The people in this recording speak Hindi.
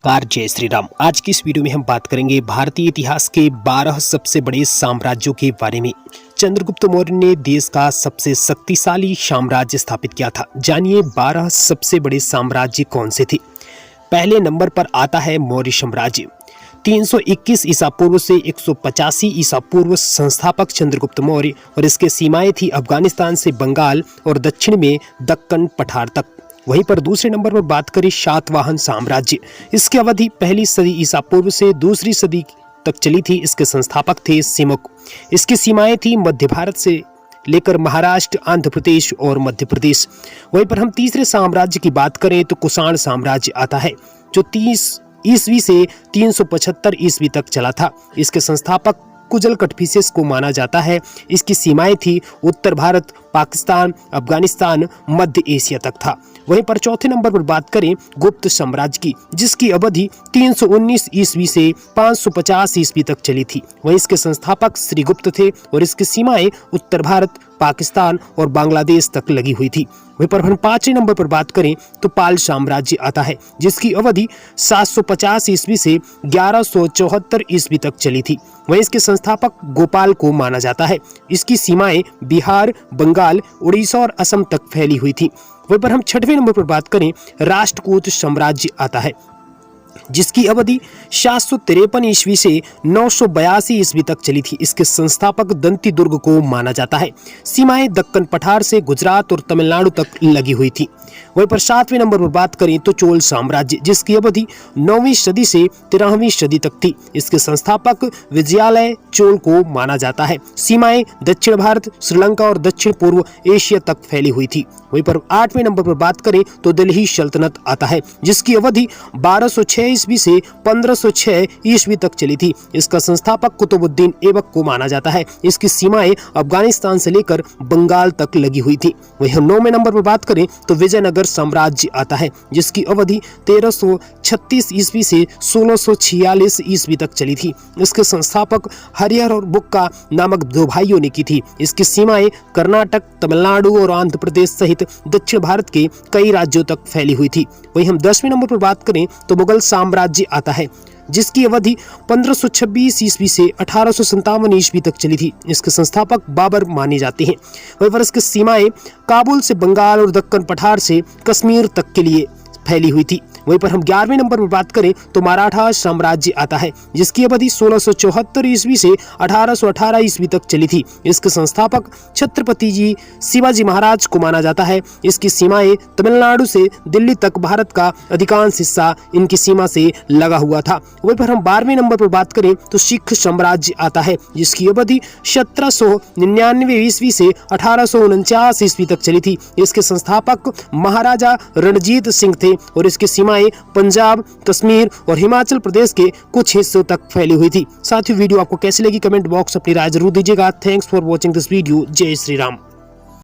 कार जय श्री राम। आज की इस वीडियो में हम बात करेंगे भारतीय इतिहास के 12 सबसे बड़े साम्राज्यों के बारे में। चंद्रगुप्त मौर्य ने देश का सबसे शक्तिशाली साम्राज्य स्थापित किया था। जानिए 12 सबसे बड़े साम्राज्य कौन से थे। पहले नंबर पर आता है मौर्य साम्राज्य। 321 ईसा पूर्व से 185 ईसा पूर्व संस्थापक चंद्रगुप्त मौर्य, और इसके सीमाएं थी अफगानिस्तान से बंगाल और दक्षिण में दक्कन पठार तक। वहीं पर दूसरे नंबर पर बात करें सातवाहन साम्राज्य। इसकी अवधि पहली सदी ईसा पूर्व से दूसरी सदी तक चली थी। इसके संस्थापक थे सिमुक। इसकी सीमाएं थी मध्य भारत से लेकर महाराष्ट्र, आंध्र प्रदेश और मध्य प्रदेश। वहीं पर हम तीसरे साम्राज्य की बात करें तो कुषाण साम्राज्य आता है, जो 30 ईस्वी से 375 ईस्वी तक चला था। इसके संस्थापक कुजल कटफिसेस को माना जाता है। इसकी सीमाएं थी उत्तर भारत, पाकिस्तान, अफगानिस्तान, मध्य एशिया तक था। वहीं पर चौथे नंबर पर बात करें गुप्त साम्राज्य की, जिसकी अवधि 319 ईस्वी से 550 ईस्वी तक चली थी। वहीं इसके संस्थापक श्रीगुप्त थे और इसकी सीमाएं उत्तर भारत, पाकिस्तान और बांग्लादेश तक लगी हुई थी। वहीं पर हम पांचवें नंबर पर बात करें तो पाल साम्राज्य आता है, जिसकी अवधि 750 ईस्वी से 1174 ईस्वी तक चली थी। वहीं इसके संस्थापक गोपाल को माना जाता है। इसकी सीमाएं बिहार, बंगाल, उड़ीसा और असम तक फैली हुई थी। वहीं पर हम छठवें नंबर पर बात करें राष्ट्रकूट साम्राज्य आता है, जिसकी अवधि 753 ईस्वी से 982 ईस्वी तक चली थी। इसके संस्थापक दंती दुर्ग को माना जाता है। सीमाएं दक्कन पठार से गुजरात और तमिलनाडु तक लगी हुई थी। वहीं पर सातवें नंबर पर बात करें तो चोल साम्राज्य, जिसकी अवधि 9वीं सदी से 13वीं सदी तक थी। इसके संस्थापक विजयालय चोल को माना जाता है। सीमाएं दक्षिण भारत, श्रीलंका और दक्षिण पूर्व एशिया तक फैली हुई थी। वहीं पर आठवें नंबर पर बात करें तो दिल्ली सल्तनत आता है, जिसकी अवधि 1206 ईस्वी से 1506 ईस्वी तक चली थी। इसका संस्थापक कुतुबुद्दीन ऐबक को माना जाता है। इसकी सीमाएं अफगानिस्तान से लेकर बंगाल तक लगी हुई थी। वहीं हम 9वें नंबर पर बात करें तो विजयनगर साम्राज्य आता है, जिसकी अवधि 1336 ईस्वी से 1646 ईस्वी तक चली थी। इसके संस्थापक हरिहर और बुक्का नामक दो भाइयों ने की थी। इसकी सीमाएं कर्नाटक, तमिलनाडु और आंध्र प्रदेश सहित दक्षिण भारत के कई राज्यों तक फैली हुई थी। वहीं हम 10वें नंबर पर बात करें तो मुगल साम्राज्य आता है, जिसकी अवधि 1526 ईस्वी से 1857 ईस्वी तक चली थी। इसके संस्थापक बाबर माने जाते हैं। वहीं पर इसकी सीमाएं काबुल से बंगाल और दक्कन पठार से कश्मीर तक के लिए फैली हुई थी। वहीं पर हम 11वें नंबर पर बात करें तो मराठा साम्राज्य आता है, जिसकी अवधि 1674 ईस्वी से 1818 ईस्वी तक चली थी। इसके संस्थापक छत्रपति जी शिवाजी महाराज को माना जाता है। इसकी सीमाएं तमिलनाडु से दिल्ली तक भारत का अधिकांश हिस्सा इनकी सीमा से लगा हुआ था। वहीं पर हम 12वें नंबर पर बात करें तो सिख साम्राज्य आता है, जिसकी अवधि 1799 ईस्वी से 1849 ईस्वी तक चली थी। इसके संस्थापक महाराजा रणजीत सिंह थे और इसकी सीमाएं पंजाब, कश्मीर और हिमाचल प्रदेश के कुछ हिस्सों तक फैली हुई थी। साथ ही वीडियो आपको कैसी लगी कमेंट बॉक्स अपनी राय जरूर दीजिएगा। Thanks for watching this video. जय श्री राम।